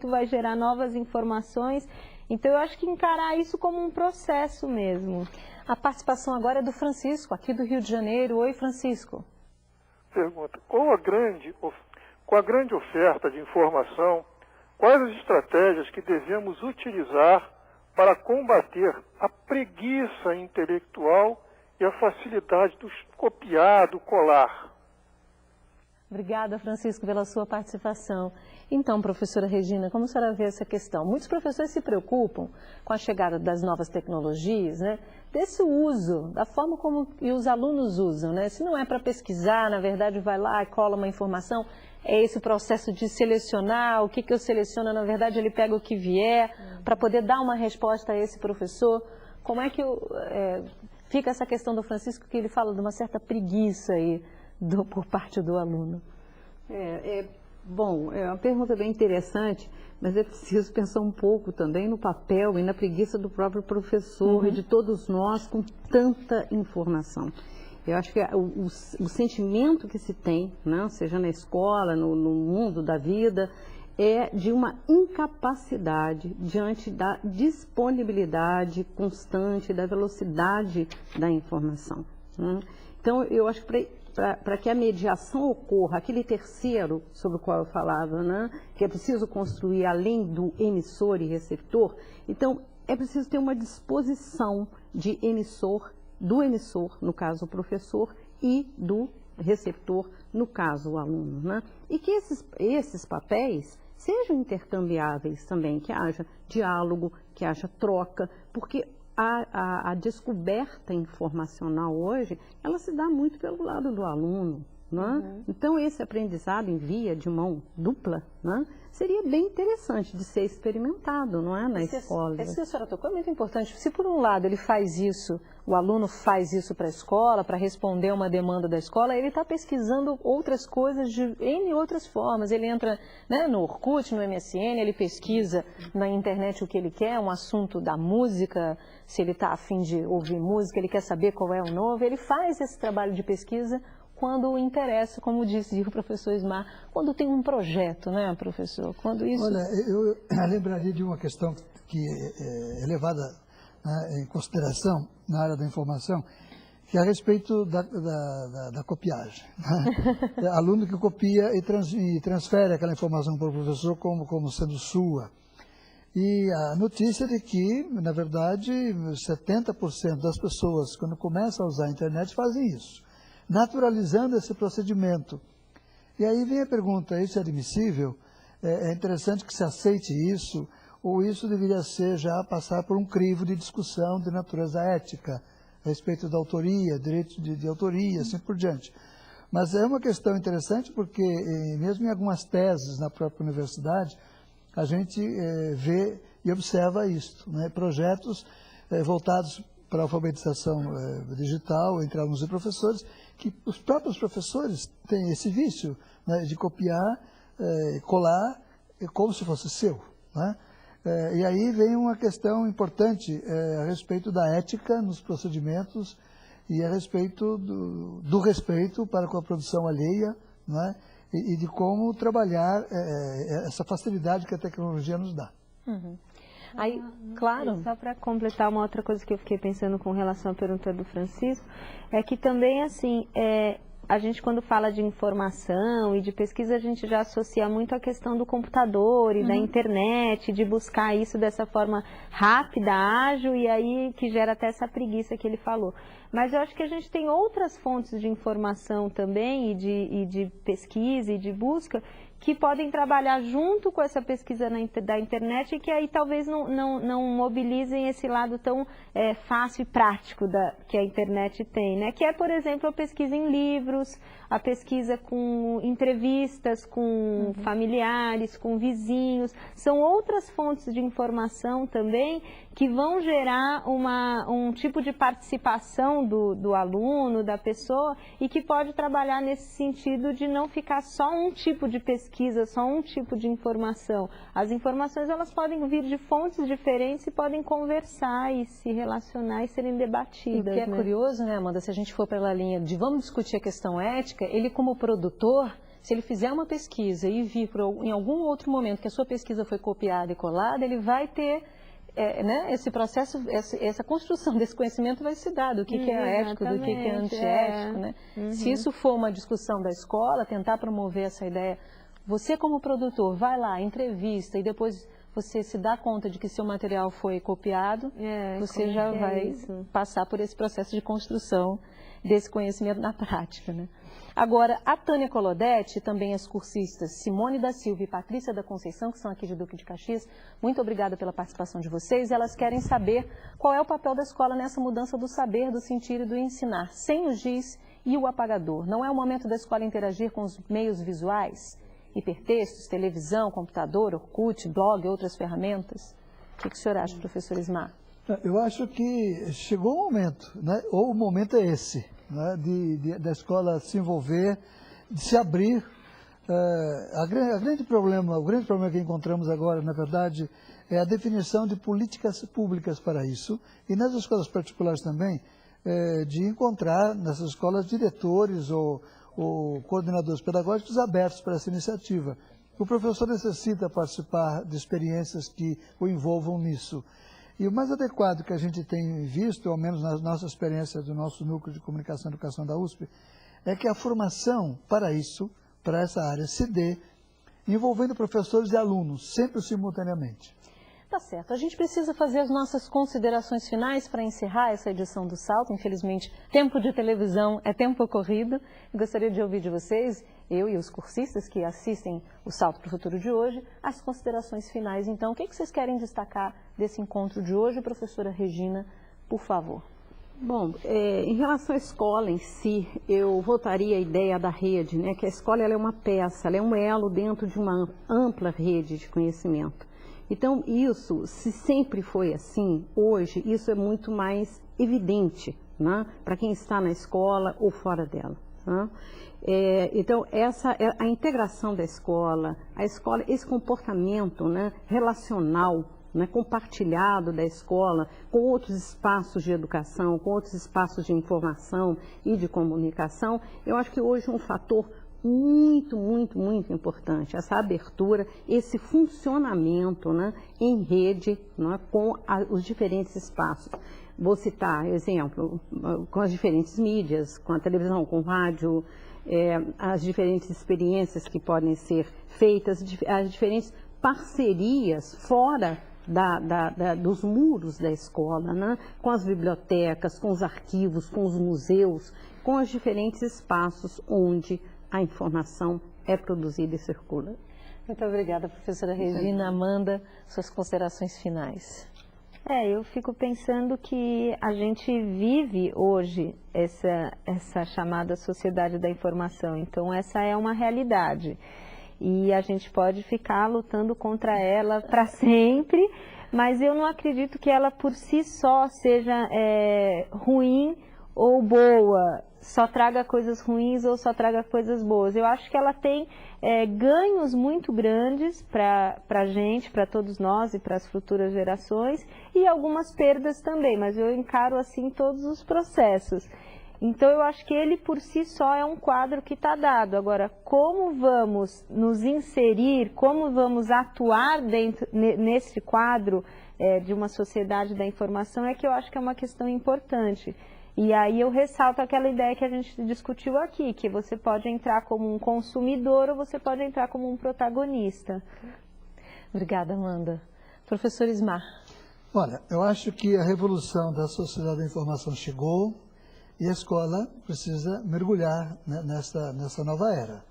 [SPEAKER 9] vai gerar novas informações. Então, eu acho que encarar isso como um processo mesmo.
[SPEAKER 1] A participação agora é do Francisco, aqui do Rio de Janeiro. Oi, Francisco.
[SPEAKER 16] Pergunta, com a grande oferta de informação, quais as estratégias que devemos utilizar para combater a preguiça intelectual e a facilidade do copiar, do colar?
[SPEAKER 1] Obrigada, Francisco, pela sua participação. Então, professora Regina, como a senhora vê essa questão? Muitos professores se preocupam com a chegada das novas tecnologias, né? Desse uso, da forma como os alunos usam, né? Se não é para pesquisar, na verdade, vai lá e cola uma informação, é esse o processo de selecionar, o que eu seleciono, na verdade, ele pega o que vier, para poder dar uma resposta a esse professor. Como é que fica essa questão do Francisco, que ele fala de uma certa preguiça aí, por parte do aluno?
[SPEAKER 8] Bom, é uma pergunta bem interessante, mas é preciso pensar um pouco também no papel e na preguiça do próprio professor e de todos nós com tanta informação. Eu acho que o sentimento que se tem, né, seja na escola, no mundo da vida, é de uma incapacidade diante da disponibilidade constante, da velocidade da informação, né? Então, eu acho que para que a mediação ocorra, aquele terceiro sobre o qual eu falava, né, que é preciso construir além do emissor e receptor, então é preciso ter uma disposição de do emissor, no caso o professor, e do receptor, no caso o aluno, né? E que esses papéis sejam intercambiáveis também, que haja diálogo, que haja troca, porque a descoberta informacional hoje, ela se dá muito pelo lado do aluno, né? Então, esse aprendizado em via de mão dupla, né, seria bem interessante de ser experimentado, não é, na escola.
[SPEAKER 1] Esse que a senhora tocou é muito importante. Se, por um lado, ele faz isso, o aluno faz isso para a escola, para responder uma demanda da escola, ele está pesquisando outras coisas de N outras formas. Ele entra, né, no Orkut, no MSN, ele pesquisa na internet o que ele quer, um assunto da música, se ele está a fim de ouvir música, ele quer saber qual é o novo, ele faz esse trabalho de pesquisa quando interessa, como disse o professor Ismar, quando tem um projeto, né, professor? Quando isso...
[SPEAKER 7] Olha, eu lembraria de uma questão que é levada, né, em consideração na área da informação, que é a respeito da copiagem, né? Aluno que copia e transfere aquela informação para o professor como sendo sua. E a notícia de que, na verdade, 70% das pessoas, quando começam a usar a internet, fazem isso. naturalizando esse procedimento. E aí vem a pergunta, isso é admissível? É interessante que se aceite isso, ou isso deveria ser já passar por um crivo de discussão de natureza ética, a respeito da autoria, direitos de autoria, assim por diante. Mas é uma questão interessante porque, mesmo em algumas teses na própria universidade, a gente vê e observa isso, né? Projetos voltados para a alfabetização digital entre alunos e professores, que os próprios professores têm esse vício, né, de copiar, colar, como se fosse seu, né? E aí vem uma questão importante a respeito da ética nos procedimentos e a respeito do respeito para com a produção alheia, né? E de como trabalhar essa facilidade que a tecnologia nos dá.
[SPEAKER 1] Uhum. Aí, claro.
[SPEAKER 9] Só para completar uma outra coisa que eu fiquei pensando com relação à pergunta do Francisco, é que também, assim, a gente quando fala de informação e de pesquisa, a gente já associa muito a questão do computador e da internet, de buscar isso dessa forma rápida, ágil, e aí que gera até essa preguiça que ele falou. Mas eu acho que a gente tem outras fontes de informação também, e de pesquisa e de busca, que podem trabalhar junto com essa pesquisa da internet e que aí talvez não mobilizem esse lado tão fácil e prático que a internet tem, né? Que é, por exemplo, a pesquisa em livros, a pesquisa com entrevistas com familiares, com vizinhos. São outras fontes de informação também que vão gerar um tipo de participação do aluno, da pessoa, e que pode trabalhar nesse sentido de não ficar só um tipo de pesquisa, só um tipo de informação. As informações, elas podem vir de fontes diferentes e podem conversar e se relacionar e serem debatidas.
[SPEAKER 1] E o que é curioso, né, Amanda, se a gente for pela linha de vamos discutir a questão ética, ele como produtor, se ele fizer uma pesquisa e vir em algum outro momento que a sua pesquisa foi copiada e colada, ele vai ter né, esse processo, essa construção desse conhecimento vai se dar do que é ético, do que é antiético, né? Se isso for uma discussão da escola, tentar promover essa ideia, você como produtor vai lá, entrevista e depois você se dá conta de que seu material foi copiado, você já vai passar por esse processo de construção desse conhecimento na prática, né? Agora, a Tânia Colodetti e também as cursistas Simone da Silva e Patrícia da Conceição, que são aqui de Duque de Caxias, muito obrigada pela participação de vocês. Elas querem saber qual é o papel da escola nessa mudança do saber, do sentir e do ensinar, sem o giz e o apagador. Não é o momento da escola interagir com os meios visuais, hipertextos, televisão, computador, Orkut, blog, outras ferramentas? O que o senhor acha, professor Ismar?
[SPEAKER 7] Eu acho que chegou o momento, né? Ou o momento é esse, né? Da escola se envolver, de se abrir. O grande problema que encontramos agora, na verdade, é a definição de políticas públicas para isso, e nas escolas particulares também, de encontrar nessas escolas diretores ou coordenadores pedagógicos abertos para essa iniciativa. O professor necessita participar de experiências que o envolvam nisso. E o mais adequado que a gente tem visto, ao menos na nossa experiência do nosso Núcleo de Comunicação e Educação da USP, é que a formação para isso, para essa área, se dê envolvendo professores e alunos, sempre simultaneamente.
[SPEAKER 1] Tá certo. A gente precisa fazer as nossas considerações finais para encerrar essa edição do Salto. Infelizmente, tempo de televisão é tempo corrido. Eu gostaria de ouvir de vocês, eu e os cursistas que assistem o Salto para o Futuro de hoje, as considerações finais. Então, o que vocês querem destacar desse encontro de hoje? Professora Regina, por favor.
[SPEAKER 8] Bom, em relação à escola em si, eu voltaria à ideia da rede, né? Que a escola ela é uma peça, ela é um elo dentro de uma ampla rede de conhecimento. Então, isso, se sempre foi assim, hoje, isso é muito mais evidente, né, para quem está na escola ou fora dela. Né? Então, essa é a integração da escola, esse comportamento, né, relacional, né, compartilhado da escola com outros espaços de educação, com outros espaços de informação e de comunicação, eu acho que hoje é um fator muito, muito, muito importante, essa abertura, esse funcionamento, né, em rede, né, com os diferentes espaços. Vou citar exemplo, com as diferentes mídias, com a televisão, com o rádio, as diferentes experiências que podem ser feitas, as diferentes parcerias fora, dos muros da escola, né? Com as bibliotecas, com os arquivos, com os museus, com os diferentes espaços onde a informação é produzida e circula.
[SPEAKER 1] Muito obrigada, professora Regina. Amanda, suas considerações finais.
[SPEAKER 9] Eu fico pensando que a gente vive hoje essa chamada sociedade da informação, então essa é uma realidade. E a gente pode ficar lutando contra ela para sempre, mas eu não acredito que ela por si só seja ruim ou boa, só traga coisas ruins ou só traga coisas boas. Eu acho que ela tem ganhos muito grandes para a gente, para todos nós e para as futuras gerações, e algumas perdas também, mas eu encaro assim todos os processos. Então eu acho que ele por si só é um quadro que está dado. Agora, como vamos nos inserir, como vamos atuar nesse quadro de uma sociedade da informação é que eu acho que é uma questão importante. E aí eu ressalto aquela ideia que a gente discutiu aqui, que você pode entrar como um consumidor ou você pode entrar como um protagonista.
[SPEAKER 1] Obrigada, Amanda. Professor Ismar.
[SPEAKER 7] Olha, eu acho que a revolução da sociedade da informação chegou e a escola precisa mergulhar nessa nova era.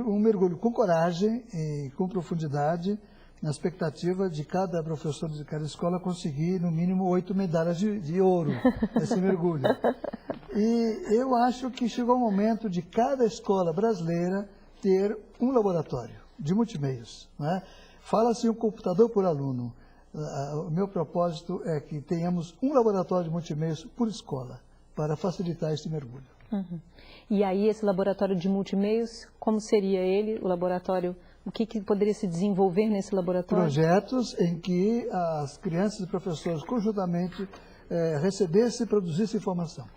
[SPEAKER 7] Um mergulho com coragem e com profundidade, na expectativa de cada professor de cada escola conseguir, no mínimo, 8 medalhas de ouro nesse mergulho. E eu acho que chegou o momento de cada escola brasileira ter um laboratório de multimeios, né? Fala-se um computador por aluno. O meu propósito é que tenhamos um laboratório de multimeios por escola, para facilitar esse mergulho.
[SPEAKER 1] Uhum. E aí, esse laboratório de multimeios, como seria ele, o laboratório? O que poderia se desenvolver nesse laboratório?
[SPEAKER 7] Projetos em que as crianças e professores conjuntamente recebessem e produzissem informação.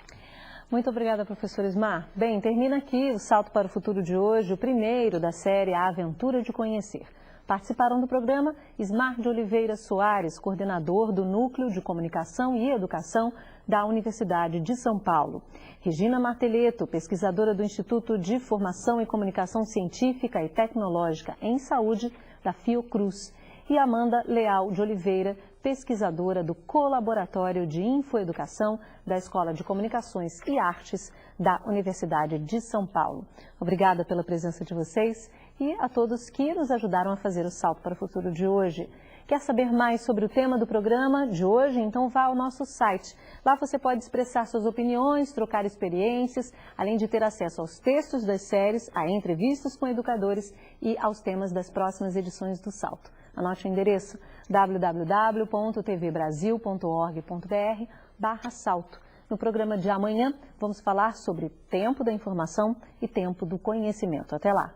[SPEAKER 1] Muito obrigada, professor Ismar. Bem, termina aqui o Salto para o Futuro de hoje, o primeiro da série A Aventura de Conhecer. Participaram do programa Ismar de Oliveira Soares, coordenador do Núcleo de Comunicação e Educação da Universidade de São Paulo. Regina Marteleto, pesquisadora do Instituto de Formação e Comunicação Científica e Tecnológica em Saúde, da Fiocruz. E Amanda Leal de Oliveira, pesquisadora do Colaboratório de Infoeducação da Escola de Comunicações e Artes da Universidade de São Paulo. Obrigada pela presença de vocês e a todos que nos ajudaram a fazer o Salto para o Futuro de hoje. Quer saber mais sobre o tema do programa de hoje? Então vá ao nosso site. Lá você pode expressar suas opiniões, trocar experiências, além de ter acesso aos textos das séries, a entrevistas com educadores e aos temas das próximas edições do Salto. Anote o endereço www.tvbrasil.org.br/salto. No programa de amanhã, vamos falar sobre tempo da informação e tempo do conhecimento. Até lá!